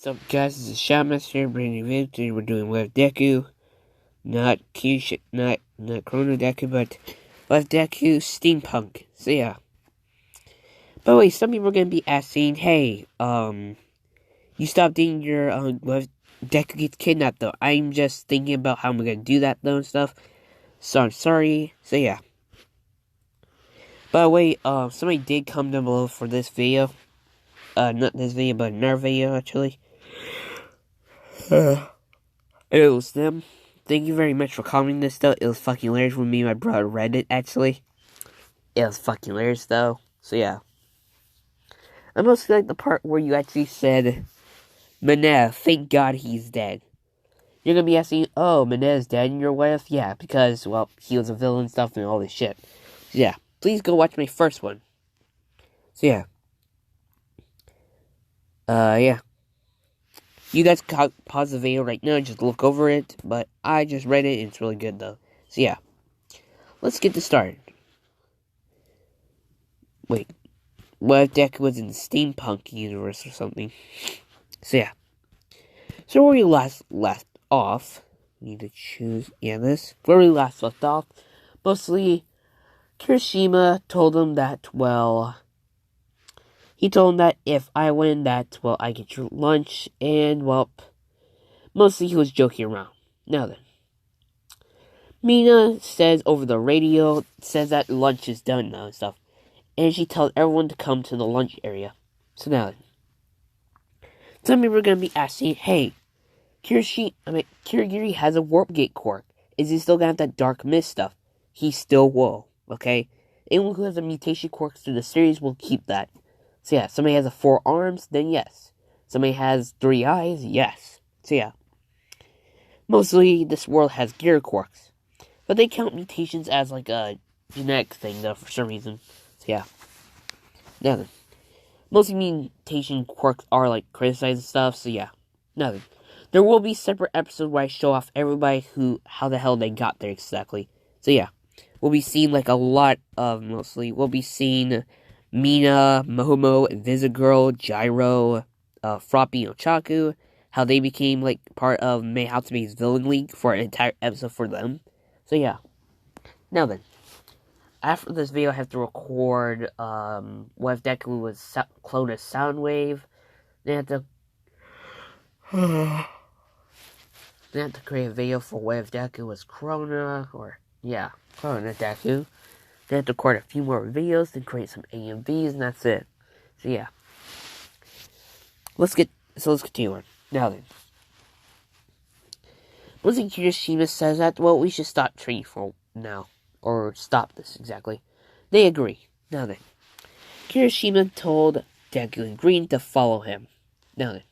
What's up, guys? This is Shotmaster, brand new video. Today we're doing Web Deku, not Chrono Deku, but Web Deku Steampunk. So yeah. By the way, some people are gonna be asking, hey, you stopped dating your Web Deku gets kidnapped though. I'm just thinking about how I'm gonna do that though and stuff. So I'm sorry. So yeah. By the way, somebody did comment down below for this video. Not this video, but another video actually. It was them. Thank you very much for commenting this though. It was fucking hilarious when me and my brother read it actually. It was fucking hilarious though. So yeah. I mostly like the part where you actually said, Manea, thank God he's dead. You're gonna be asking, oh, Manea's dead in your wife? Yeah, because, well, he was a villain and stuff and all this shit. So yeah, please go watch my first one. So yeah. Yeah. You guys can pause the video right now and just look over it, but I just read it and it's really good though. So yeah, let's get this started. Wait, what if Deku was in the steampunk universe or something? So yeah. So where we last off, need to choose, this. Where we last left off, mostly Kirishima told him that, well, he told him that if I win that, well, I get your lunch, and, well, mostly he was joking around. Now then, Mina says over the radio, says that lunch is done now and stuff, and she tells everyone to come to the lunch area. So now then, some people are going to be asking, hey, Kirigiri has a warp gate quirk. Is he still going to have that dark mist stuff? He still will, okay? Anyone who has a mutation quirk through the series will keep that. So yeah, somebody has 4 arms, then yes. Somebody has 3 eyes, yes. So yeah. Mostly, this world has gear quirks. But they count mutations as like a genetic thing, though, for some reason. So yeah. Now then. Mostly mutation quirks are like criticized and stuff, so yeah. Now then. There will be separate episodes where I show off everybody how the hell they got there exactly. So yeah. We'll be seeing like a lot of, we'll be seeing Mina, Momo, Invisigirl, Gyro, Froppy, and Ochaku, how they became, like, part of Mayhatsume's Villain League for an entire episode for them. So, yeah. Now then, after this video, I have to record, what if Deku was cloned as Soundwave. Then I have to create a video for what if Deku was Corona, or, yeah, Corona Deku. Then I have to record a few more videos, then create some AMVs, and that's it. So yeah. Let's continue on. Now then. Once Kirishima says that, well, we should stop training for now. Or stop this, exactly. They agree. Now then. Kirishima told Deku and Green to follow him. Now then.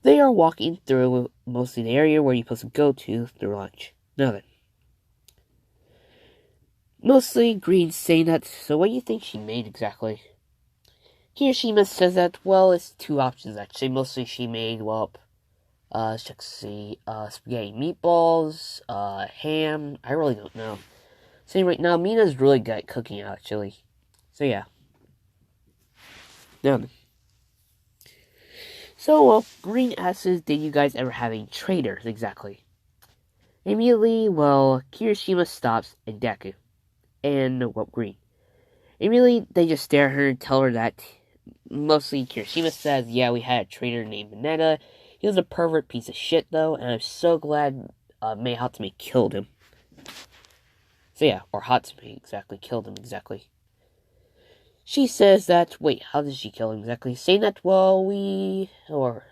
They are walking through mostly the area where you're supposed to go to through lunch. Now then. Mostly Green saying that, so what do you think she made exactly? Kirishima says that, well, it's 2 options actually. Mostly she made, well, let's see, spaghetti meatballs, ham, I really don't know. Saying right now, Mina's really good at cooking actually. So yeah. Now then. So, well, Green asks, did you guys ever have any traders exactly? Immediately, well, Kirishima stops and Deku. And, well, Green. Immediately, they just stare at her and tell her that, mostly Kirishima says, yeah, we had a trader named Mineta. He was a pervert piece of shit, though, and I'm so glad Mei Hatsume killed him. So yeah, or Hatsume exactly, killed him exactly. She says that, wait, how did she kill him exactly? Saying that, well, we hold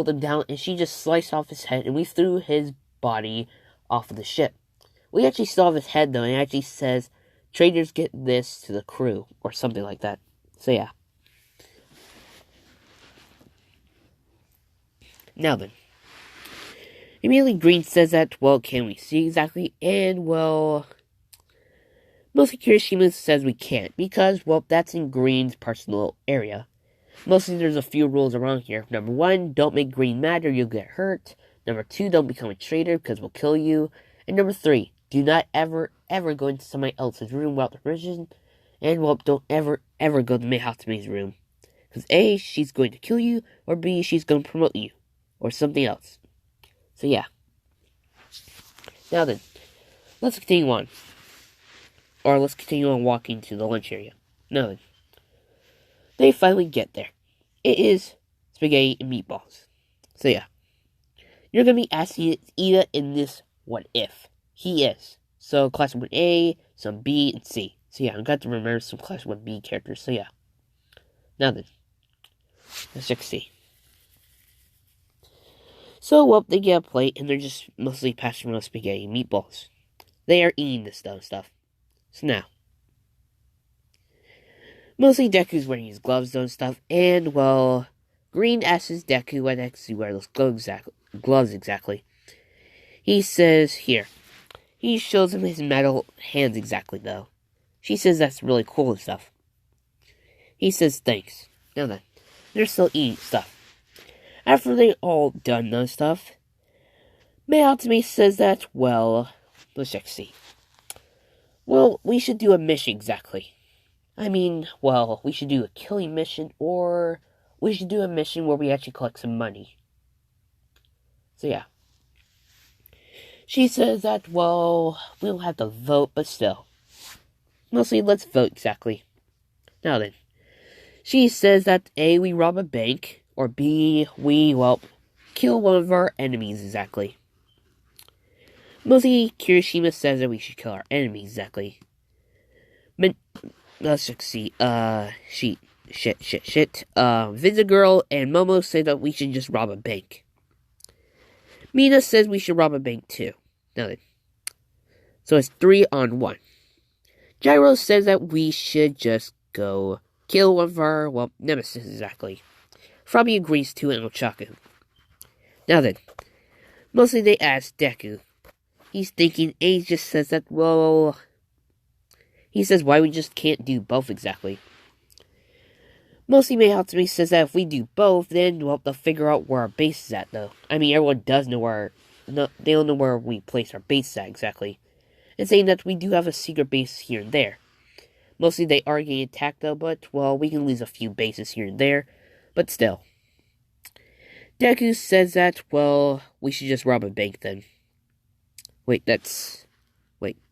him down, and she just sliced off his head, and we threw his body off of the ship. We actually still have his head, though, and it actually says, traders get this to the crew, or something like that. So, yeah. Now then. Immediately, Green says that, well, can we see exactly? And, well, mostly Kirishima says we can't, because, well, that's in Green's personal area. Mostly, there's a few rules around here. Number 1, don't make Green mad or you'll get hurt. Number 2, don't become a traitor, because we'll kill you. And number 3, do not ever go into somebody else's room without permission. And, well, don't ever go to Mayhatsume's room. Because A, she's going to kill you, or B, she's going to promote you, or something else. So yeah. Now then, let's continue on. Or let's continue on walking to the lunch area. Now then, they finally get there. It is spaghetti and meatballs. So yeah. You're going to be asking Ida in this what if. He is. So class 1A, some B, and C. So yeah, I've got to remember some class 1B characters. So yeah. Now then, let's check C. So, well, they get a plate, and they're just mostly passing around spaghetti and meatballs. They are eating this stuff. So now, mostly Deku's wearing his gloves and stuff, and, well, Green asks Deku why does he wear those gloves exactly. He says, here. He shows him his metal hands exactly, though. She says that's really cool and stuff. He says thanks. Now then, they're still eating stuff. After they all done those stuff, Mayatsume says that, well, let's check see. Well, we should do a mission exactly. I mean, well, we should do a killing mission, or we should do a mission where we actually collect some money. So yeah. She says that, well, we don't have to vote, but still. Mostly, let's vote exactly. Now then. She says that A, we rob a bank, or B, we, well, kill one of our enemies exactly. Mostly, Kirishima says that we should kill our enemies exactly. Let's just see, Visit Girl and Momo say that we should just rob a bank. Mina says we should rob a bank too. Now then. So it's 3-on-1. Gyro says that we should just go kill one of our, well, nemesis exactly. Frobby agrees to it and Ochaku. Now then. Mostly they ask Deku. He's thinking, A just says that, well, he says why we just can't do both exactly. Mostly Mayatsume says that if we do both, then, well, they'll figure out where our base is at, though. I mean, everyone does know where, no, they don't know where we place our base at exactly. And saying that we do have a secret base here and there. Mostly they are getting attacked, though, but, well, we can lose a few bases here and there. But still. Deku says that, well, we should just rob a bank then. Wait,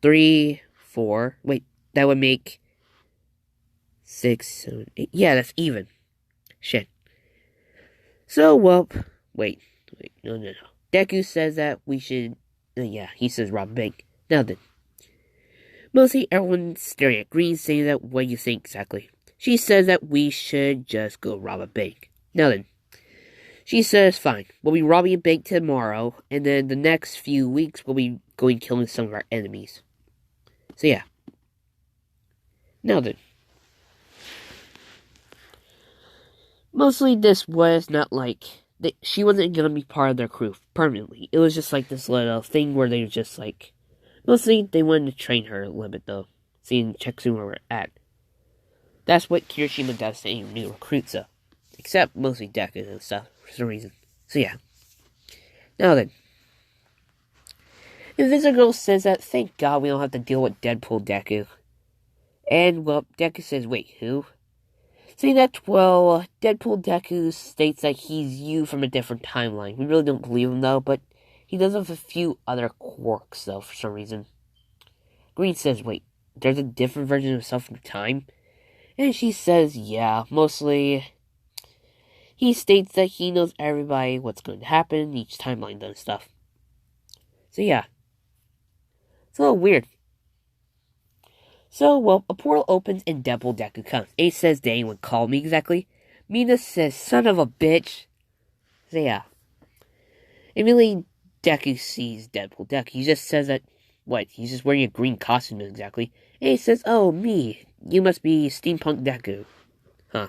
3, 4, wait, that would make 6, 7, 8. Yeah, that's even. Shit. So, well, wait, no. Deku says that we should, yeah, he says rob a bank. Now then. Mostly everyone's staring at Green, saying that, what do you think exactly? She says that we should just go rob a bank. Now then. She says, fine, we'll be robbing a bank tomorrow, and then the next few weeks we'll be going killing some of our enemies. So yeah. Now then. Mostly this was not like, she wasn't going to be part of their crew permanently. It was just like this little thing where they were just like, mostly they wanted to train her a little bit though, seeing check where we're at. That's what Kirishima does to any new recruits though. Except mostly Deku and stuff, for some reason. So yeah. Now then. Invisible Girl says that, thank God we don't have to deal with Deadpool Deku. And, well, Deku says, wait, who? Saying that, well, Deadpool Deku states that he's you from a different timeline. We really don't believe him, though, but he does have a few other quirks, though, for some reason. Green says, wait, there's a different version of himself from time? And she says, yeah, mostly. He states that he knows everybody what's going to happen in each timeline and stuff. So yeah. It's a little weird. So, well, a portal opens and Deadpool Deku comes. Ace says, did anyone call me exactly? Mina says, son of a bitch. So yeah. Immediately, Deku sees Deadpool Deku. He just says that, what, he's just wearing a green costume exactly. Ace says, oh, me. You must be steampunk Deku. Huh.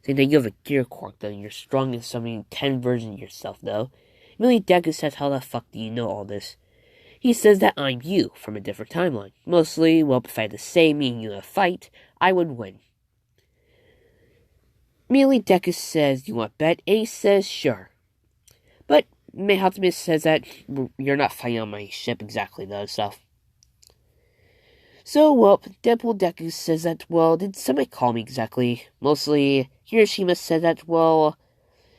Saying that you have a gear quirk, though. You're strong in summoning 10 versions of yourself, though. Immediately, Deku says, how the fuck do you know all this? He says that I'm you, from a different timeline. Mostly, well, if I had to say me and you in a fight, I would win. Immediately, Deku says, you want to bet? Ace says, sure. But Mayatsume says that you're not fighting on my ship exactly, though, stuff. So, well, Deadpool Deku says that, well, did somebody call me exactly? Mostly, Hiroshima said that, well,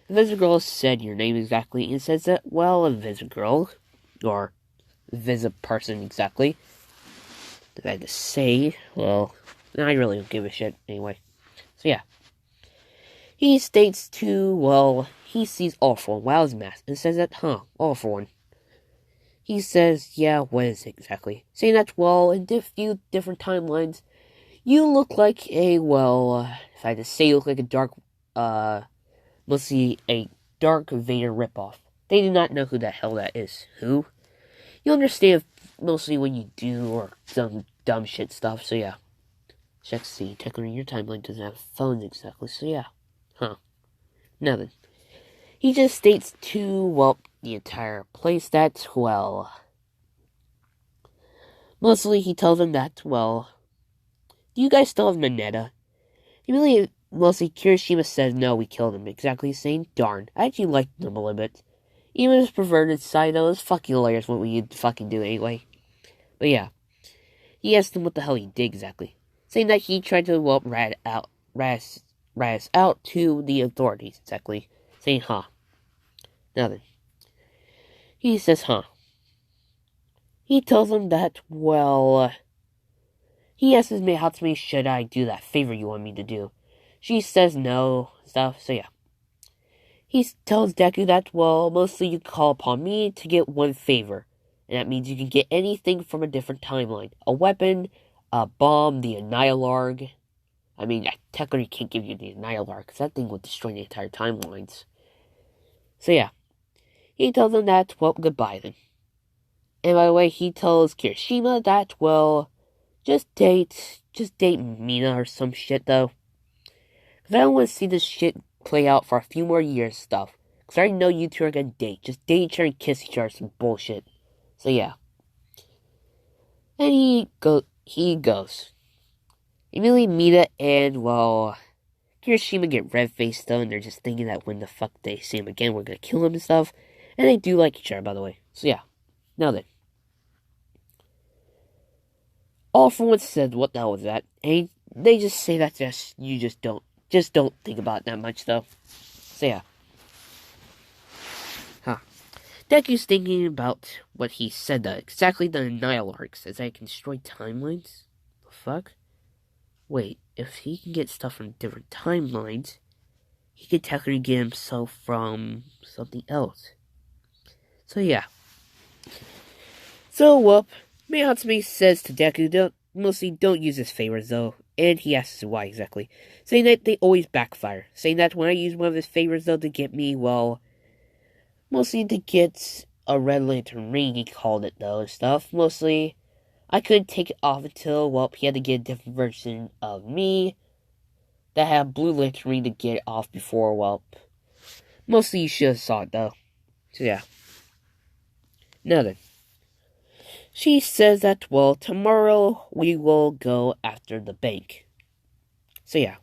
Invisible Girl said your name exactly, and says that, well, Invisible Girl, or Invisible Person exactly. If I had to say, well, I really don't give a shit anyway. So, yeah. He states to, well, he sees All For One while his mask, and says that, All For One. He says, yeah, what is it exactly? Saying that, well, in a few different timelines, you look like a, well, if I had to say, you look like a dark, mostly a Dark Vader ripoff. They do not know who the hell that is. Who? You understand mostly when you do, or some dumb shit stuff, so yeah. Check see, technically your timeline doesn't have phones exactly, so yeah. Nothing. He just states to, well, the entire place that, well, mostly he tells them that, well, do you guys still have Mineta? He really, mostly Kirishima says, no, we killed him, exactly saying, darn, I actually liked him a little bit. Even his perverted side, though, is fucking hilarious what we fucking do anyway. But yeah, he asked him what the hell he did exactly, saying that he tried to, well, rat us out to the authorities, exactly, saying, nothing. He says, He tells him that, well, he asks Hatsumi, should I do that favor you want me to do? She says no, stuff, so yeah. He tells Deku that, well, mostly you call upon me to get one favor, and that means you can get anything from a different timeline. A weapon, a bomb, the Annihilarg. I mean, I technically can't give you the Annihilarg, because that thing would destroy the entire timelines. So yeah, he tells him that, well, goodbye then. And by the way, he tells Kirishima that, well, just date Mina or some shit, though. Because I don't want to see this shit play out for a few more years stuff. Because I already know you two are going to date. Just date each other and kiss each other, some bullshit. So yeah. And he goes. Immediately Mina and, well, Kirishima get red-faced, though, and they're just thinking that when the fuck they see him again, we're going to kill him and stuff. And they do like each other, by the way. So yeah. Now then. All For One said, what the hell was that? And they just say that you just don't think about it that much, though. So yeah. Deku's thinking about what he said, exactly the Annihilarg says I can destroy timelines? The fuck? Wait, if he can get stuff from different timelines, he could technically get himself from something else. So yeah. So, well, Hatsumi says to Deku, don't use his favors, though, and he asks why exactly, saying that they always backfire, saying that when I use one of his favors, though, to get me, well, mostly to get a Red Lantern ring, he called it, though, and stuff, mostly, I couldn't take it off until, well, he had to get a different version of me that had a Blue Lantern ring to get it off before, well, mostly you should have saw it, though, so yeah. Now then. She says that, well, tomorrow we will go after the bank. So yeah.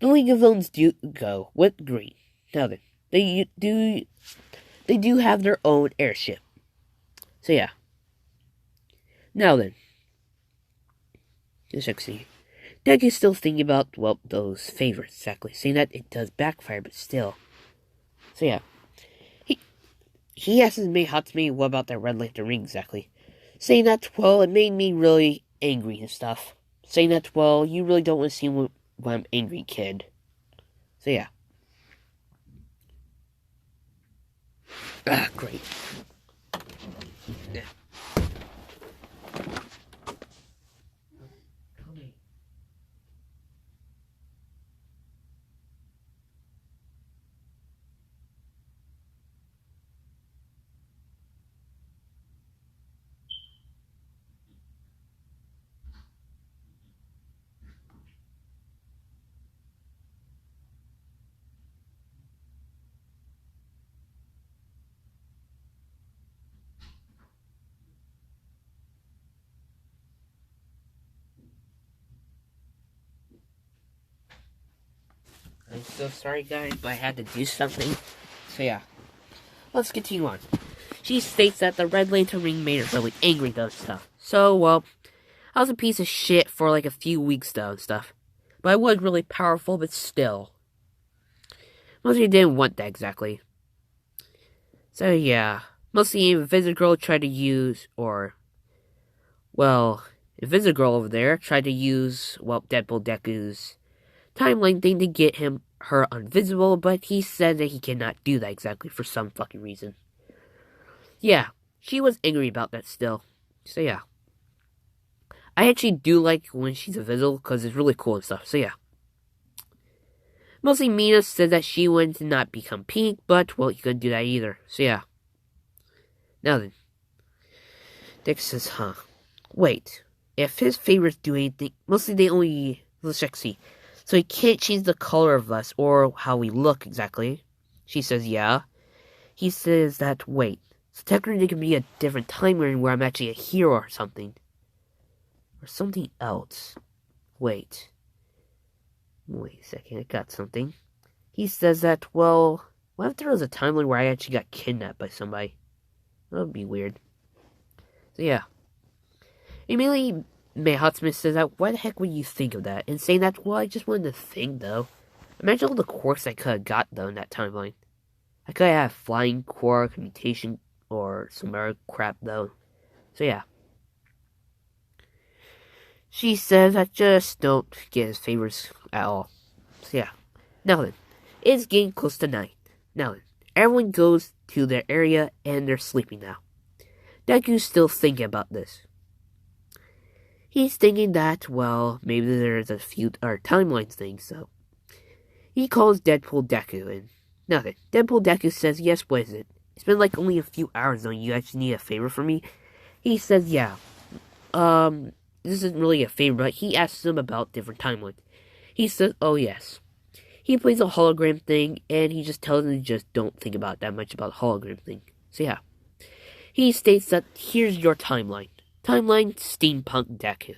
The League of Villains do go with Green. Now then, they do have their own airship. So yeah. Now then. Let's see. Deku's still thinking about, well, those favors, exactly. Saying that it does backfire, but still. So yeah. He asks Hatsumi what about that Red Lantern ring exactly. Saying that, well, it made me really angry and stuff. Saying that, well, you really don't want to see when I'm angry, kid. So yeah. Great. Yeah. I'm so sorry, guys, but I had to do something. So yeah. Let's continue on. She states that the Red Lantern ring made her really angry, though, stuff. So, well, I was a piece of shit for like a few weeks though and stuff. But I was really powerful, but still. Mostly didn't want that exactly. So yeah. Mostly Invisigirl tried to use, Invisigirl over there tried to use, Deadpool Deku's timeline thing to get her invisible, but he said that he cannot do that exactly for some fucking reason. Yeah, she was angry about that still. So yeah. I actually do like when she's invisible because it's really cool and stuff. So yeah. Mostly Mina said that she wanted to not become pink, but, well, you couldn't do that either. So yeah. Now then. Dick says, wait. If his favorites do anything, mostly they only, let's check, see. So he can't change the color of us or how we look exactly. She says, yeah. He says that, wait. So technically it could be a different timeline where I'm actually a hero or something. Or something else. Wait a second, I got something. He says that, well, what if there was a timeline where I actually got kidnapped by somebody? That would be weird. So yeah. Immediately, Mayhatsmith says that, why the heck would you think of that? And saying that, well, I just wanted to think, though. Imagine all the quirks I could have got, though, in that timeline. I could have had flying quirk, mutation, or some other crap, though. So yeah. She says that just don't get his favors at all. So yeah. Now then, it's getting close to night. Now then, everyone goes to their area and they're sleeping now. Deku's still thinking about this. He's thinking that, well, maybe there's a few timelines thing, so he calls Deadpool Deku and nothing. Deadpool Deku says, yes, what is it? It's been like only a few hours though, you actually need a favor from me? He says, yeah. This isn't really a favor, but he asks him about different timelines. He says, oh yes. He plays a hologram thing, and he just tells him to just don't think about that much about the hologram thing. So yeah. He states that, here's your timeline. Timeline, Steampunk Deku.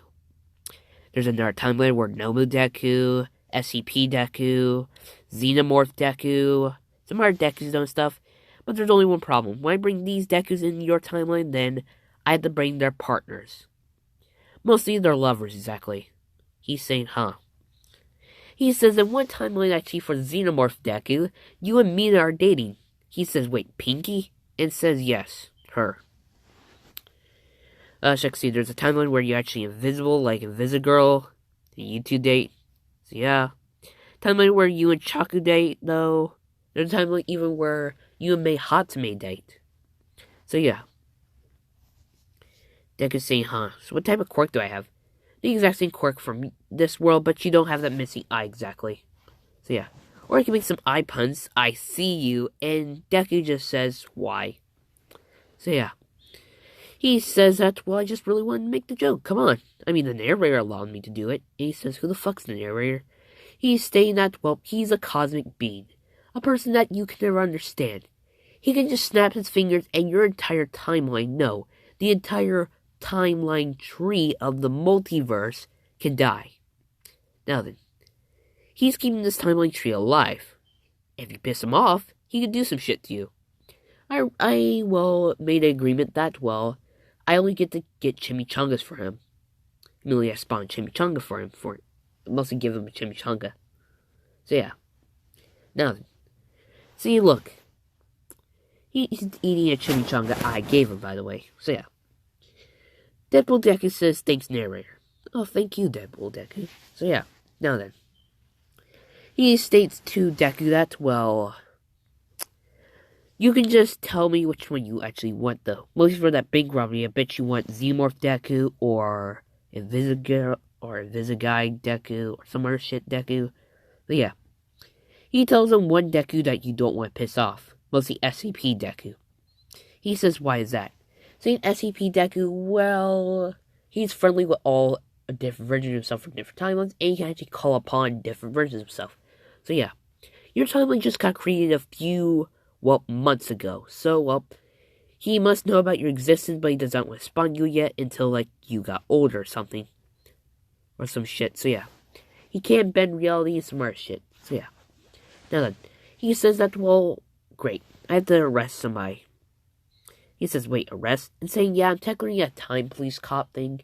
There's another timeline where Nomu Deku, SCP Deku, Xenomorph Deku, some other Dekus and stuff. But there's only one problem. When I bring these Dekus in your timeline, then I have to bring their partners. Mostly they're lovers, exactly. He's saying, He says in one timeline actually for Xenomorph Deku, you and Mina are dating. He says, wait, Pinky? And says, yes, her. Check, see, there's a timeline where you're actually invisible, like Invisigirl, and you two date. So yeah. Timeline where you and Chaku date, though. There's a timeline even where you and Mei Hatsume date. So yeah. Deku's saying, so what type of quirk do I have? The exact same quirk from this world, but you don't have that missing eye exactly. So yeah. Or I can make some eye puns. I see you, and Deku just says, why? So yeah. He says that, well, I just really wanted to make the joke. Come on. I mean, the narrator allowed me to do it. And he says, who the fuck's the narrator? He's saying that, well, he's a cosmic being. A person that you can never understand. He can just snap his fingers and your entire timeline, no, the entire timeline tree of the multiverse can die. Now then, he's keeping this timeline tree alive. If you piss him off, he can do some shit to you. I made an agreement that, I only get to get chimichangas for him. Immediately I spawn chimichanga for him, mostly give him a chimichanga. So yeah. Now then, see, look. He's eating a chimichanga I gave him, by the way. So yeah. Deadpool Deku says, thanks, narrator. Oh, thank you, Deadpool Deku. So yeah, now then. He states to Deku that, you can just tell me which one you actually want, though. Mostly for that big robbery, I bet you want Xenomorph Deku, or Invisigirl, or Invisiguy Deku, or some other shit Deku. But yeah. He tells him one Deku that you don't want to piss off. Mostly SCP Deku. He says, why is that? Saying SCP Deku, he's friendly with all different versions of himself from different timelines, and he can actually call upon different versions of himself. So yeah, your timeline just got created a few, months ago. So, he must know about your existence, but he does not want to spawn you yet until, you got older or something. Or some shit, so yeah. He can't bend reality and some other shit, so yeah. Now then, he says that, great, I have to arrest somebody. He says, wait, arrest? And saying, yeah, I'm technically a time police cop thing.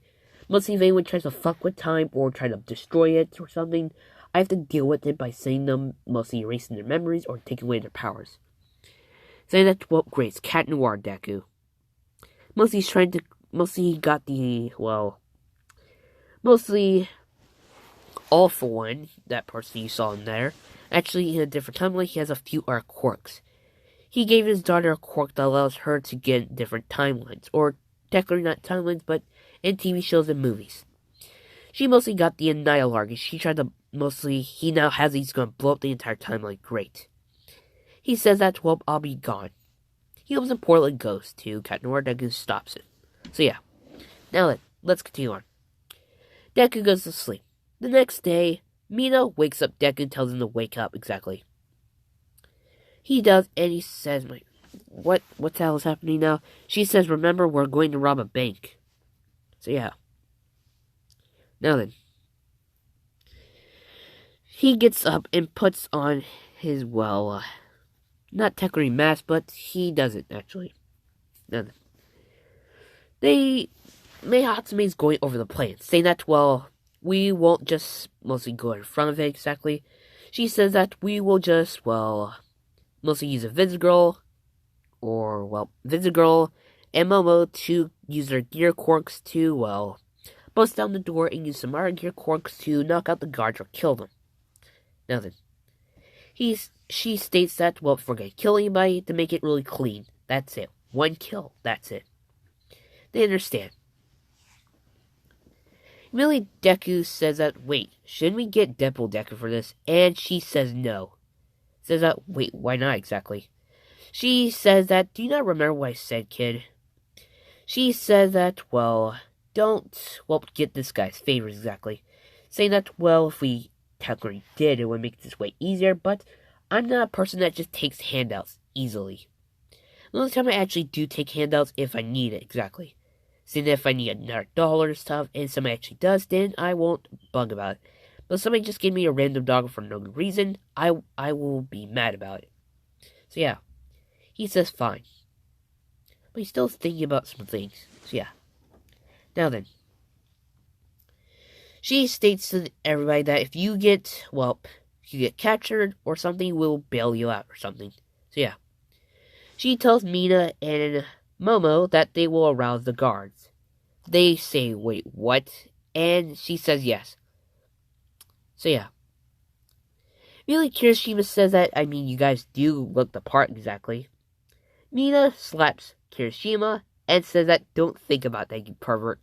Mostly if anyone tries to fuck with time or try to destroy it or something, I have to deal with it by saying them, mostly erasing their memories or taking away their powers. Saying that, well, great, it's Cat Noir Deku. Mostly he's trying to, mostly he got the, well, mostly all for one, that person you saw in there. Actually, in a different timeline, he has a few art quirks. He gave his daughter a quirk that allows her to get different timelines, or technically not timelines, but in TV shows and movies. She mostly got the Annihilar, she tried to he now has he's gonna blow up the entire timeline. Great. He says that, well, I'll be gone. He opens a portal and goes to Cat Noir. Deku stops it. So yeah. Now then, let's continue on. Deku goes to sleep. The next day, Mina wakes up Deku and tells him to wake up, exactly. He does, and he says, what the hell is happening now? She says, remember, we're going to rob a bank. So yeah. Now then. He gets up and puts on his, well, not technically mask, but he doesn't, actually. Now then. Hatsume's going over the plan, saying that, well, we won't just mostly go in front of it, exactly. She says that we will just, well, mostly use a Visgirl, and Momo to use their gear quirks to, well, bust down the door and use some other gear quirks to knock out the guards or kill them. Now then, she states that, well, if we're gonna kill anybody, to make it really clean. That's it. One kill. That's it. They understand. Immediately, Deku says that, wait, shouldn't we get Deadpool Deku for this? And she says no. Says that, wait, why not exactly? She says that, do you not remember what I said, kid? She says that, well, don't, well, get this guy's favors exactly. Saying that, well, if we technically did, it would make this way easier, but I'm not a person that just takes handouts easily. The only time I actually do take handouts if I need it, exactly. Saying that if I need another dollar or stuff, and somebody actually does, then I won't bug about it. But if somebody just gave me a random dog for no good reason, I will be mad about it. So yeah, he says fine. But he's still thinking about some things. So yeah. Now then. She states to everybody that if you get, well, if you get captured or something, we'll bail you out or something. So yeah. She tells Mina and Momo that they will arouse the guards. They say, wait, what? And she says yes. So yeah. Really, Kirishima says that, I mean, you guys do look the part exactly. Mina slaps Kirishima and says that, don't think about that, you pervert.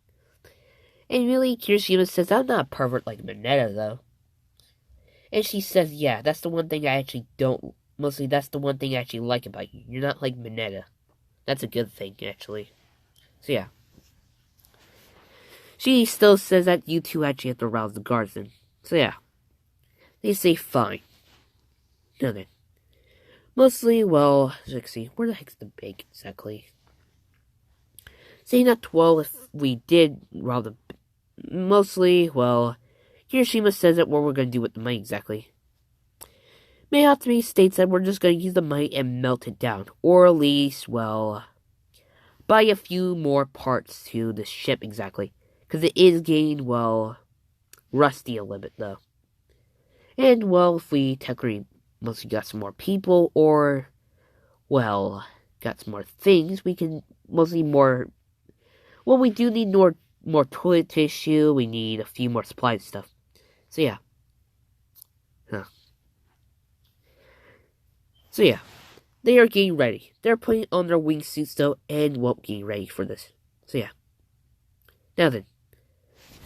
And really, Kirishima says, I'm not a pervert like Mineta, though. And she says, yeah, that's the one thing I actually don't, mostly that's the one thing I actually like about you. You're not like Mineta. That's a good thing, actually. So yeah. She still says that you two actually have to rouse the guards then. So yeah. They say fine. Now then. Mostly, well, let's see, where the heck's the bank exactly? Saying that, well, if we did rob the... Mostly, well, Kirishima says that what we're going to do with the money exactly. Mayhatsumi states that we're just going to use the money and melt it down. Or at least, well, buy a few more parts to the ship exactly. Because it is getting, well, rusty a little bit though. And, well, if we technically mostly got some more people or, well, got some more things, we can mostly more... Well, we do need more toilet tissue, we need a few more supplies and stuff. So yeah. So yeah, they are getting ready. They're putting on their wingsuits though, and won't getting ready for this. So yeah. Now then,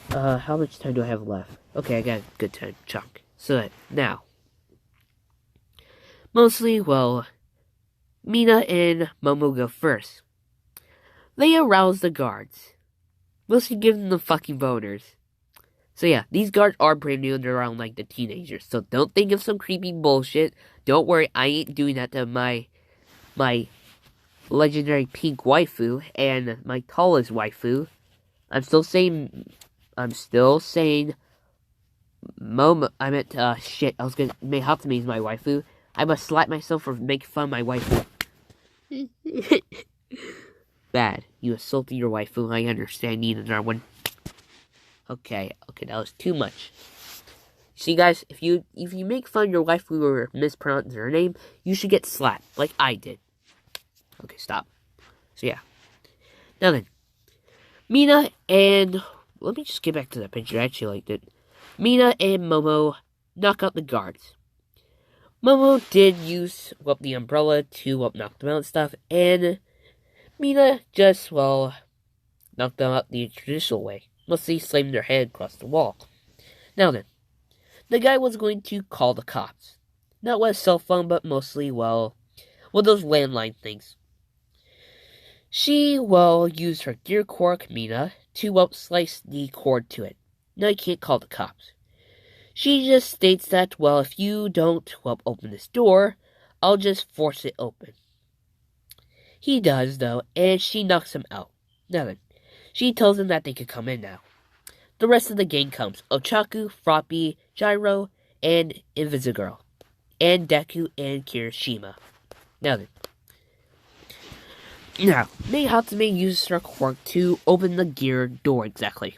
how much time do I have left? Okay, I got a good time chunk. So now, mostly, well, Mina and Momo go first. They arouse the guards, mostly give them the fucking boners. So yeah, these guards are brand new and they're around like the teenagers. So don't think of some creepy bullshit. Don't worry, I ain't doing that to my legendary pink waifu and my tallest waifu. I'm still saying Momo, I meant, shit, I was gonna, Mayhatsumi is my waifu. I must slap myself for making fun of my waifu. bad. You assaulted your waifu. I understand, Nina Darwin. Okay, that was too much. See, guys, if you make fun of your waifu or mispronounce her name, you should get slapped, like I did. Okay, stop. So yeah. Now then, Mina and... Let me just get back to that picture. I actually liked it. Mina and Momo knock out the guards. Momo did use, the umbrella to, knock them out and stuff. And Mina just, knocked them out the traditional way. Mostly slamming their head across the wall. Now then, the guy was going to call the cops. Not with a cell phone, but mostly, those landline things. She, used her gear quirk, Mina, to, slice the cord to it. Now you can't call the cops. She just states that, if you don't, open this door, I'll just force it open. He does, though, and she knocks him out. Now then, she tells him that they can come in now. The rest of the gang comes. Ochaku, Froppy, Gyro, and Invisigirl. And Deku and Kirishima. Now then. Now, Mei Hatsumi uses her quirk to open the gear door exactly.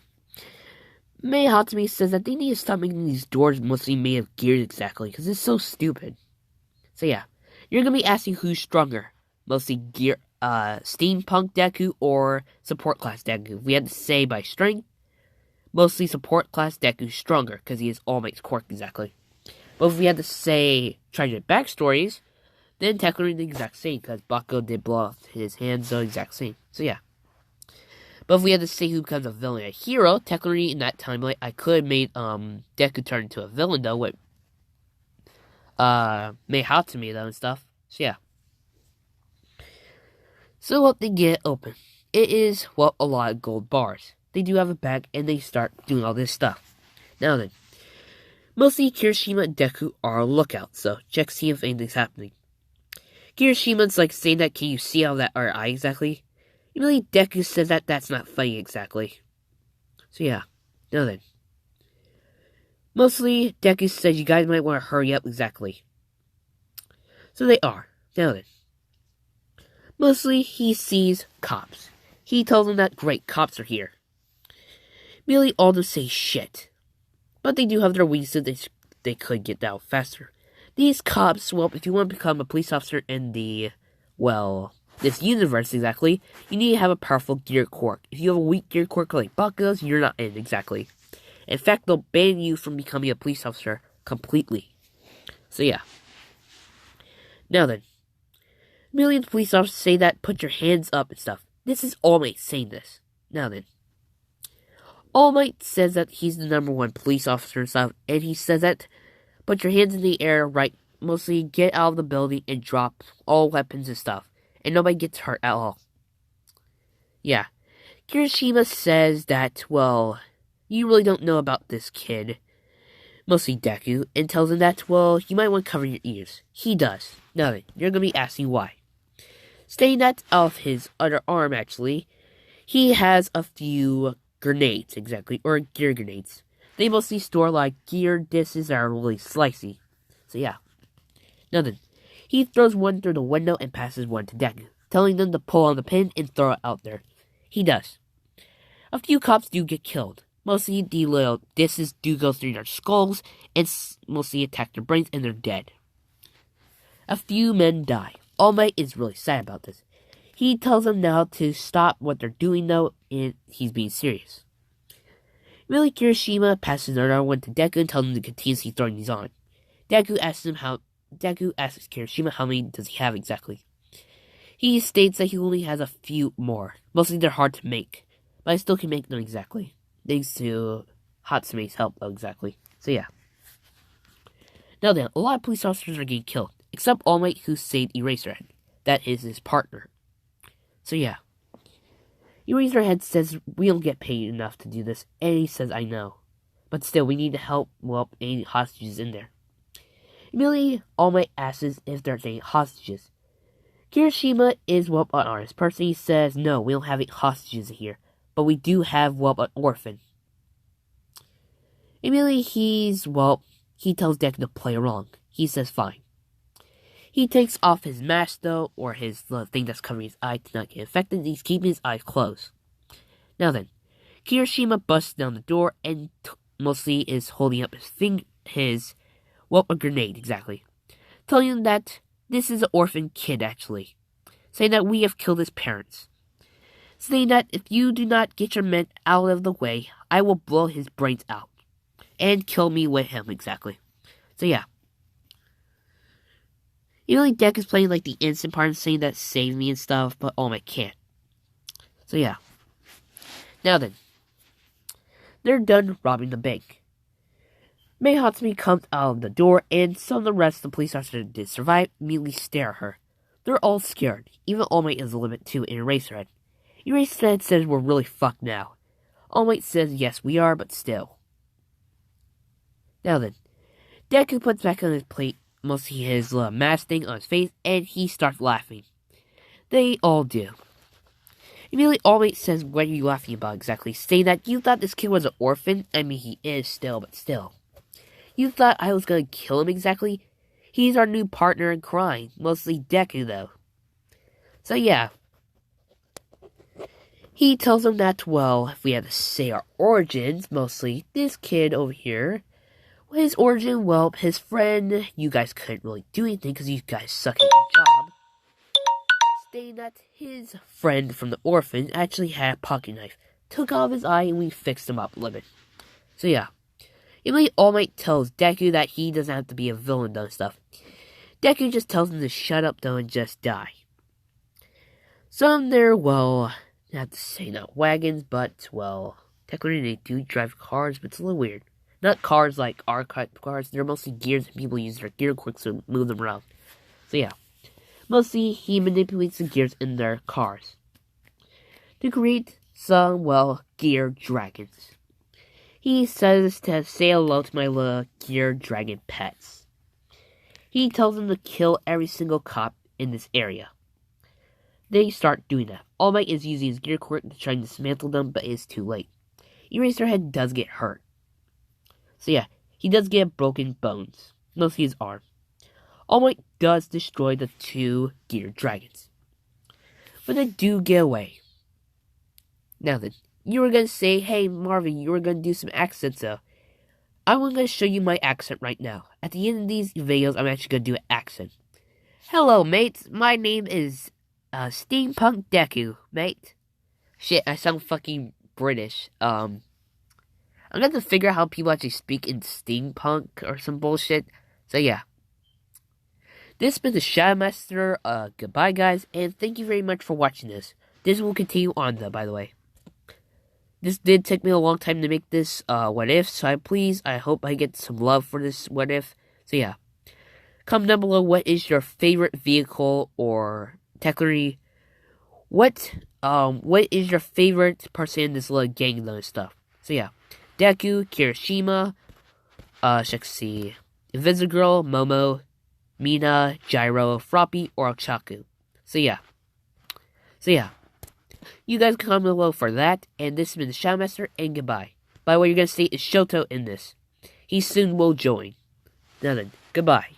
Mei Hatsumi says that they need to stop making these doors mostly made of gears exactly, because it's so stupid. So yeah, you're going to be asking who's stronger. Mostly steampunk Deku or support class Deku. We had to say by strength, mostly support class Deku stronger, because he has All Might's quirk exactly. But if we had to say tragic backstories, then technically the exact same, because Bako did blow off his hands the exact same. So yeah. But if we had to say who becomes a villain and a hero, technically in that timeline, I could have made Deku turn into a villain though with Mei Hatsumi though and stuff. So yeah. So they get open. It is, a lot of gold bars. They do have a bag and they start doing all this stuff. Now then, mostly Kirishima and Deku are on lookout, so check see if anything's happening. Kirishima's saying that, can you see out of that eye exactly? Really, Deku says that that's not funny exactly. So yeah, now then. Mostly, Deku says you guys might want to hurry up exactly. So they are. Now then. Mostly, he sees cops. He tells them that, great, cops are here. Really, all of them say shit. But they do have their weaknesses, they could get out faster. These cops, if you want to become a police officer in the, this universe exactly, you need to have a powerful gear quirk. If you have a weak gear quirk like Bakugo's, you're not in exactly. In fact, they'll ban you from becoming a police officer completely. So yeah. Now then. Millions of police officers say that, put your hands up and stuff. This is All Might saying this. Now then. All Might says that he's the #1 police officer and stuff, and he says that, put your hands in the air, right, mostly get out of the building and drop all weapons and stuff. And nobody gets hurt at all. Yeah. Kirishima says that, you really don't know about this kid. Mostly Deku. And tells him that, you might want to cover your ears. He does. Now then, you're going to be asking why. Stating that off his other arm, actually, he has a few grenades, exactly. Or gear grenades. They mostly store, gear discs that are really slicey. So yeah. Now then. He throws one through the window and passes one to Deku, telling them to pull on the pin and throw it out there. He does. A few cops do get killed. Mostly the little discs do go through their skulls and mostly attack their brains and they're dead. A few men die. All Might is really sad about this. He tells them now to stop what they're doing though, and he's being serious. Really, Kirishima passes another one to Deku and tells him to continuously throwing these on. Deku asks Kirishima how many does he have exactly. He states that he only has a few more. Mostly they're hard to make, but I still can make them exactly. Thanks to Hatsume's help, though, exactly. So yeah. Now then, a lot of police officers are getting killed, except All Might, who saved Eraserhead. That is his partner. So yeah. Eraserhead says we don't get paid enough to do this, and he says I know. But still, we need to help any hostages in there. Immediately, All Might asks if there's any hostages. Kirishima is, an honest person. He says, no, we don't have any hostages here. But we do have, an orphan. Immediately, he tells Deku to play along. He says, fine. He takes off his mask though, or his thing that's covering his eye to not get infected. He's keeping his eyes closed. Now then, Kirishima busts down the door and mostly is holding up a grenade exactly, telling him that this is an orphan kid actually, saying that we have killed his parents, saying that if you do not get your men out of the way, I will blow his brains out and kill me with him exactly. So yeah. Even like Deck is playing like the innocent part and saying that save me and stuff, but All Might can't. So yeah. Now then, they're done robbing the bank. Mei Hatsumi comes out of the door, and some of the rest of the police officers that did survive immediately stare at her. They're all scared. Even All Might is a little bit too in Eraserhead. Eraserhead says we're really fucked now. All Might says yes we are, but still. Now then, Deku puts back on his plate mostly his mask thing on his face, and he starts laughing. They all do. Immediately, All Might says, what are you laughing about exactly? Saying that you thought this kid was an orphan? I mean, he is still, but still. You thought I was gonna kill him exactly? He's our new partner in crime. Mostly Deku, though. So, yeah. He tells him that, well, if we had to say our origins, mostly, this kid over here, his origin, well, his friend, you guys couldn't really do anything because you guys suck at your job. Saying that his friend from the orphan actually had a pocket knife, took off his eye, and we fixed him up a little bit. So yeah. Immediately, All Might tells Deku that he doesn't have to be a villain and stuff. Deku just tells him to shut up though and just die. Some there, well, I have to say not wagons, but, well, technically they do drive cars, but it's a little weird. Not cars like our cars, they're mostly gears and people use their gear quicks to move them around. So yeah. Mostly, he manipulates the gears in their cars to create some, well, gear dragons. He says to say hello to my little gear dragon pets. He tells them to kill every single cop in this area. They start doing that. All Might is using his gear quirk to try and dismantle them, but it's too late. Eraserhead does get hurt. So yeah, he does get broken bones, mostly his arm. All Might does destroy the two gear dragons, but they do get away. Now then, you were gonna say, hey Marvin, you were gonna do some accents though. I'm gonna show you my accent right now. At the end of these videos, I'm actually gonna do an accent. Hello, mates. My name is Steampunk Deku, mate. Shit, I sound fucking British. I'm gonna have to figure out how people actually speak in steampunk or some bullshit. So yeah. This has been the Shadow Master. Goodbye, guys, and thank you very much for watching this. This will continue on, though, by the way. This did take me a long time to make this what if, so I hope I get some love for this what if. So yeah. Comment down below what is your favorite vehicle, or technically, what is your favorite person in this little gang though and stuff. So yeah. Deku, Kirishima, let's see, Invisigirl, Momo, Mina, Gyro, Froppy, or Chaku. So yeah. You guys can comment below for that, and this has been the Shadow Master, and goodbye. By the way, you're gonna see is Shoto in this. He soon will join. Now then, goodbye.